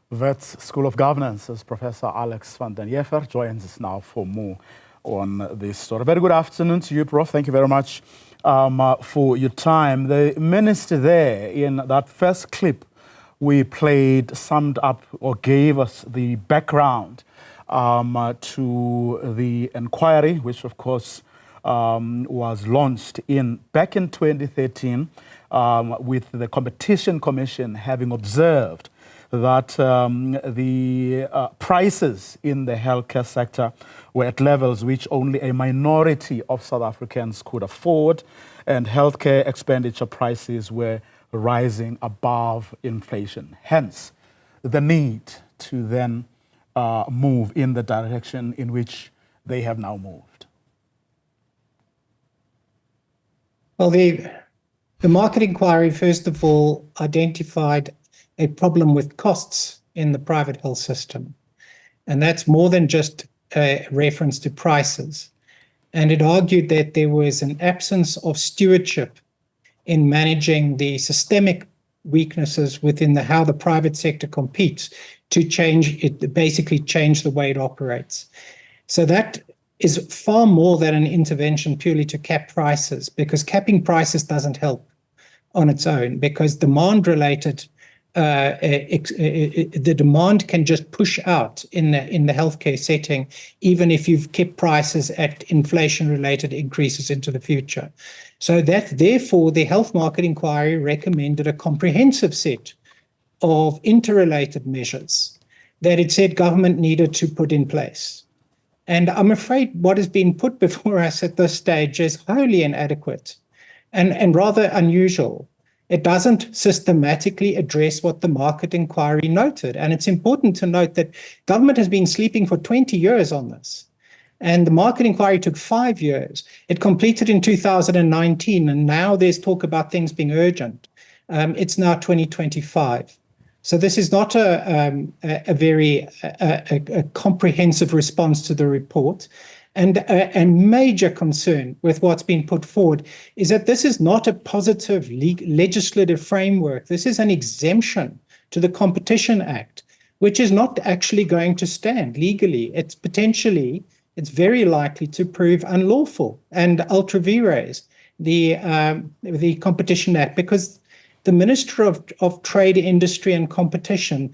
Wits School of Governance as Professor Alex van den Heever joins us now for more on this story. Very good afternoon to you, Prof. Thank you very much for your time. The minister there in that first clip we played summed up or gave us the background to the inquiry, which of course was launched back in 2013 with the Competition Commission having observed that the prices in the healthcare sector were at levels which only a minority of South Africans could afford, and healthcare expenditure prices were rising above inflation. Hence, the need to then move in the direction in which they have now moved. Well, the market inquiry, first of all, identified a problem with costs in the private health system. And that's more than just a reference to prices. And it argued that there was an absence of stewardship in managing the systemic weaknesses within how the private sector competes to basically change the way it operates. So that is far more than an intervention purely to cap prices, because capping prices doesn't help on its own, because demand-related the demand can just push out in the healthcare setting, even if you've kept prices at inflation-related increases into the future. So that, therefore, the Health Market Inquiry recommended a comprehensive set of interrelated measures that it said government needed to put in place. And I'm afraid what has been put before us at this stage is wholly inadequate and rather unusual. It doesn't systematically address what the market inquiry noted. And it's important to note that government has been sleeping for 20 years on this. And the market inquiry took 5 years. It completed in 2019, and now there's talk about things being urgent. It's now 2025. So this is not a very comprehensive response to the report. And a major concern with what's been put forward is that this is not a positive legislative framework. This is an exemption to the Competition Act, which is not actually going to stand legally. It's very likely to prove unlawful and ultra vires, the Competition Act, because the Minister of Trade, Industry and Competition,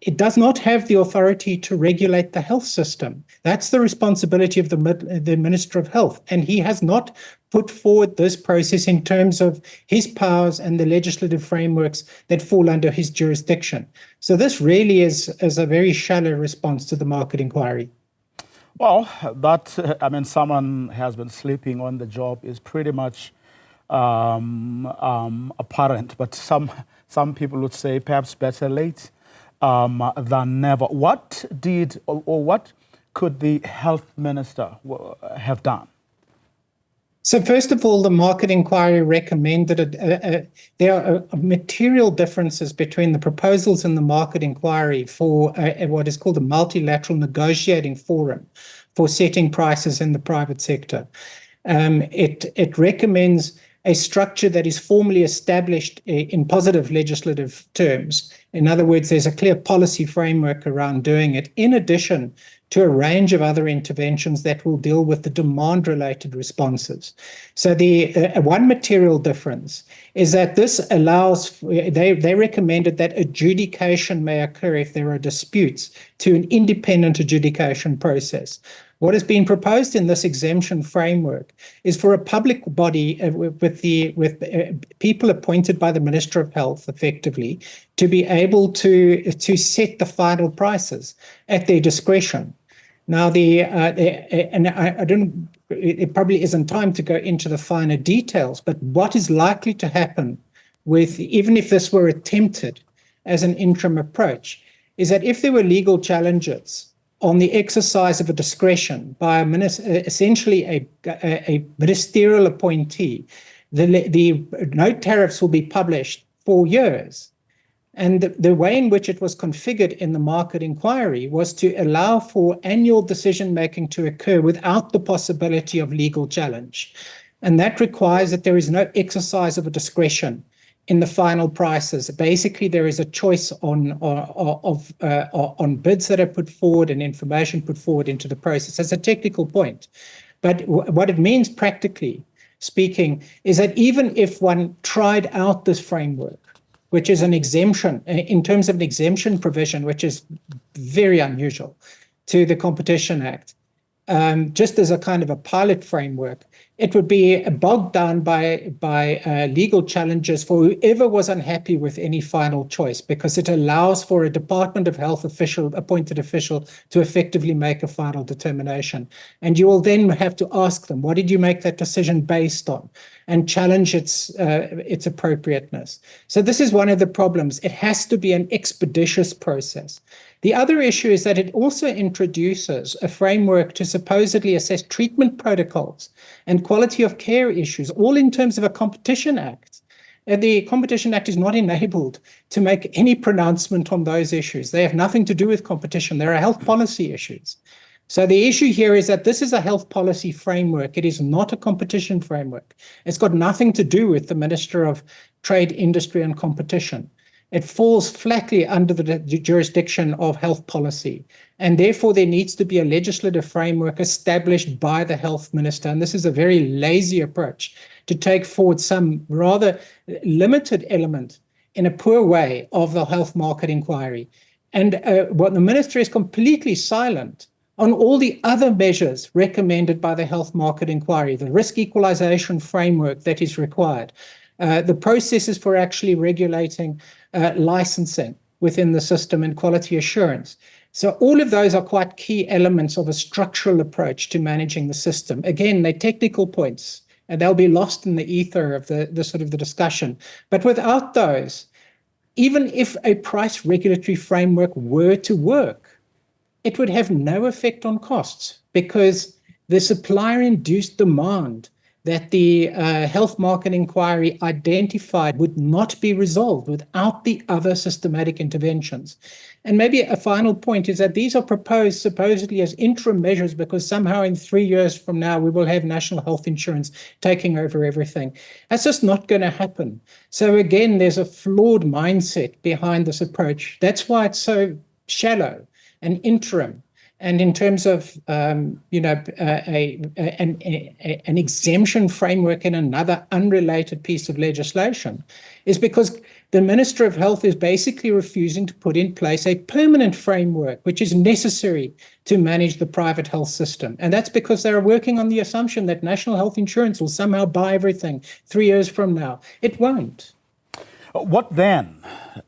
it does not have the authority to regulate the health system. That's the responsibility of the Minister of Health. And he has not put forward this process in terms of his powers and the legislative frameworks that fall under his jurisdiction. So this really is a very shallow response to the market inquiry. Well, someone has been sleeping on the job is pretty much apparent, but some people would say perhaps better late than never. What could the health minister have done? So first of all, the market inquiry recommended there are material differences between the proposals in the market inquiry for what is called a multilateral negotiating forum for setting prices in the private sector. It recommends a structure that is formally established in positive legislative terms. In other words, there's a clear policy framework around doing it, in addition to a range of other interventions that will deal with the demand-related responses. So the one material difference is that this allows, they recommended that adjudication may occur if there are disputes to an independent adjudication process. What has been proposed in this exemption framework is for a public body with people appointed by the Minister of Health, effectively, to be able to set the final prices at their discretion. Now, it probably isn't time to go into the finer details, but what is likely to happen even if this were attempted as an interim approach, is that if there were legal challenges on the exercise of a discretion by essentially a ministerial appointee, the no tariffs will be published for years. And the way in which it was configured in the market inquiry was to allow for annual decision-making to occur without the possibility of legal challenge. And that requires that there is no exercise of a discretion in the final prices. Basically, there is a choice on bids that are put forward and information put forward into the process. That's a technical point. But what it means practically speaking is that even if one tried out this framework, which is an exemption, in terms of an exemption provision, which is very unusual to the Competition Act, just as a kind of a pilot framework, it would be bogged down by legal challenges for whoever was unhappy with any final choice, because it allows for a Department of Health appointed official to effectively make a final determination. And you will then have to ask them, what did you make that decision based on? And challenge its appropriateness. So this is one of the problems. It has to be an expeditious process. The other issue is that it also introduces a framework to supposedly assess treatment protocols and quality of care issues, all in terms of a Competition Act. And the Competition Act is not enabled to make any pronouncement on those issues. They have nothing to do with competition. There are health policy issues. So the issue here is that this is a health policy framework. It is not a competition framework. It's got nothing to do with the Minister of Trade, Industry and Competition. It falls flatly under the jurisdiction of health policy. And therefore, there needs to be a legislative framework established by the health minister. And this is a very lazy approach to take forward some rather limited element in a poor way of the health market inquiry. And what the minister is completely silent on all the other measures recommended by the health market inquiry, the risk equalization framework that is required, the processes for actually regulating licensing within the system and quality assurance. So all of those are quite key elements of a structural approach to managing the system. Again, they're technical points, and they'll be lost in the ether of the sort of the discussion. But without those, even if a price regulatory framework were to work, it would have no effect on costs, because the supplier-induced demand that the health market inquiry identified would not be resolved without the other systematic interventions. And maybe a final point is that these are proposed supposedly as interim measures, because somehow in 3 years from now, we will have national health insurance taking over everything. That's just not going to happen. So again, there's a flawed mindset behind this approach. That's why it's so shallow and interim. And in terms of an exemption framework in another unrelated piece of legislation, is because the Minister of Health is basically refusing to put in place a permanent framework which is necessary to manage the private health system. And that's because they're working on the assumption that national health insurance will somehow buy everything 3 years from now. It won't. What then,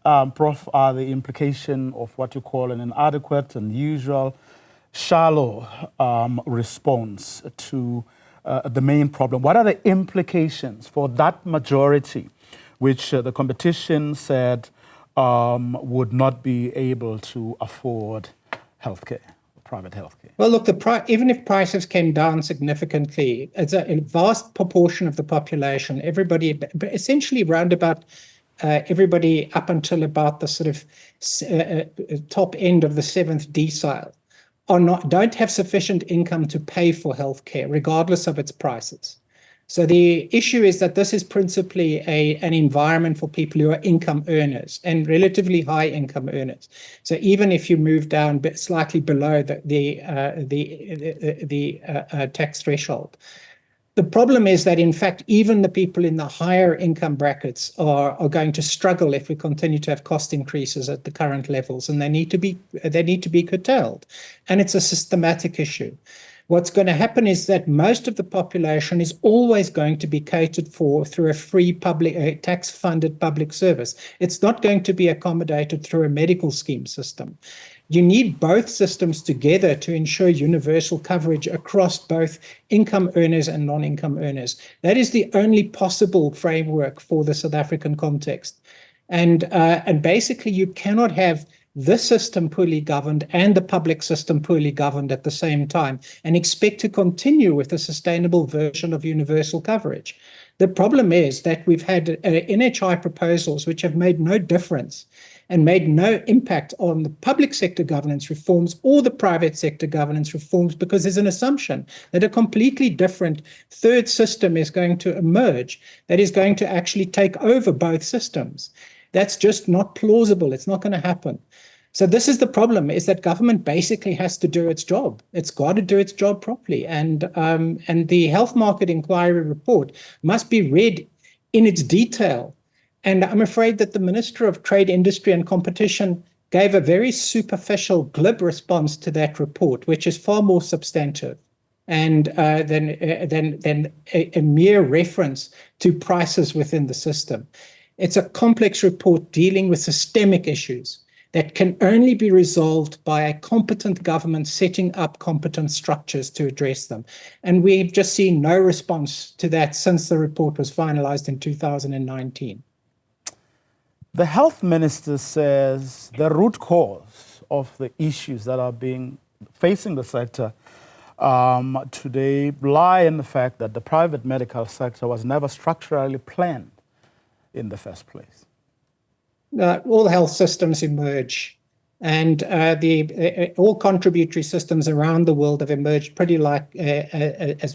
Prof, are the implications of what you call an inadequate, unusual, shallow response to the main problem? What are the implications for that majority which the competition said would not be able to afford healthcare, private healthcare? Well, look, even if prices came down significantly, it's a vast proportion of the population, everybody, essentially round about everybody up until about the sort of top end of the 7th decile, don't have sufficient income to pay for healthcare, regardless of its prices. So the issue is that this is principally an environment for people who are income earners and relatively high income earners. So even if you move down slightly below the tax threshold, the problem is that, in fact, even the people in the higher income brackets are going to struggle if we continue to have cost increases at the current levels, and they need to be curtailed. And it's a systematic issue. What's going to happen is that most of the population is always going to be catered for through a free public, tax-funded public service. It's not going to be accommodated through a medical scheme system. You need both systems together to ensure universal coverage across both income earners and non-income earners. That is the only possible framework for the South African context. And basically, you cannot have this system poorly governed and the public system poorly governed at the same time and expect to continue with a sustainable version of universal coverage. The problem is that we've had NHI proposals which have made no difference and made no impact on the public sector governance reforms or the private sector governance reforms, because there's an assumption that a completely different third system is going to emerge that is going to actually take over both systems. That's just not plausible. It's not going to happen. So this is the problem, is that government basically has to do its job. It's got to do its job properly. And the Health Market Inquiry report must be read in its detail. And I'm afraid that the Minister of Trade, Industry and Competition gave a very superficial, glib response to that report, which is far more substantive and than a mere reference to prices within the system. It's a complex report dealing with systemic issues that can only be resolved by a competent government setting up competent structures to address them. And we've just seen no response to that since the report was finalized in 2019. The health minister says the root cause of the issues that are facing the sector today lie in the fact that the private medical sector was never structurally planned in the first place. All health systems emerge, and all contributory systems around the world have emerged pretty like as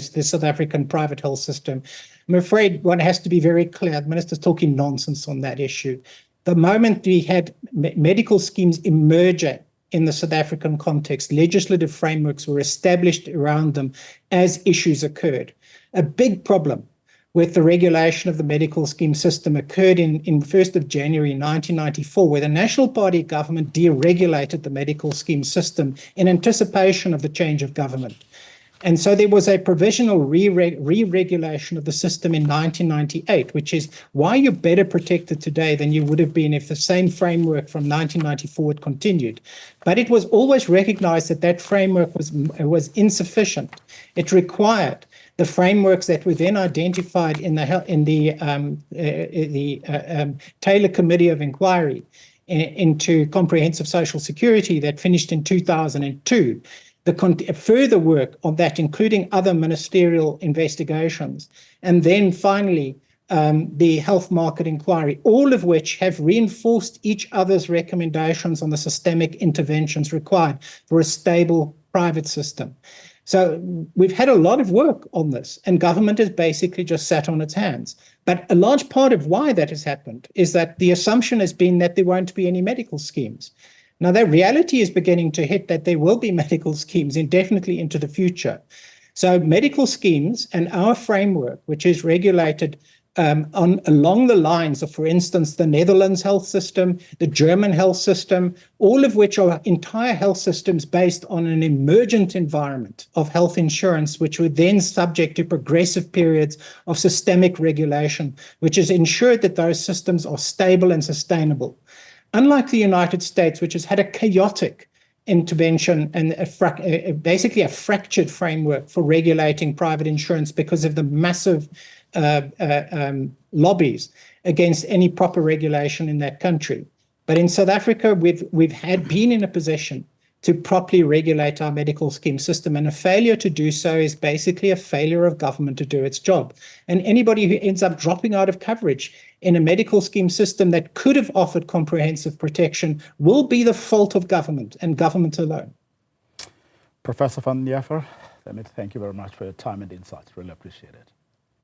the South African private health system. I'm afraid one has to be very clear. The minister's talking nonsense on that issue. The moment we had medical schemes emerging in the South African context, legislative frameworks were established around them as issues occurred. A big problem with the regulation of the medical scheme system occurred in 1st of January 1994, where the National Party government deregulated the medical scheme system in anticipation of the change of government. And so there was a provisional re-regulation of the system in 1998, which is why you're better protected today than you would have been if the same framework from 1994 had continued. But it was always recognized that that framework was insufficient. It required the frameworks that were then identified in the Taylor Committee of Inquiry into Comprehensive Social Security that finished in 2002. The further work on that, including other ministerial investigations, and then finally the Health Market Inquiry, all of which have reinforced each other's recommendations on the systemic interventions required for a stable private system. So we've had a lot of work on this, and government has basically just sat on its hands. But a large part of why that has happened is that the assumption has been that there won't be any medical schemes. Now, that reality is beginning to hit that there will be medical schemes indefinitely into the future. So medical schemes and our framework, which is regulated along the lines of, for instance, the Netherlands health system, the German health system, all of which are entire health systems based on an emergent environment of health insurance, which were then subject to progressive periods of systemic regulation, which has ensured that those systems are stable and sustainable. Unlike the United States, which has had a chaotic intervention and basically a fractured framework for regulating private insurance because of the massive lobbies against any proper regulation in that country. But in South Africa, we've been in a position to properly regulate our medical scheme system, and a failure to do so is basically a failure of government to do its job. And anybody who ends up dropping out of coverage in a medical scheme system that could have offered comprehensive protection will be the fault of government and government alone. Professor van der Heever, let me thank you very much for your time and insights. Really appreciate it.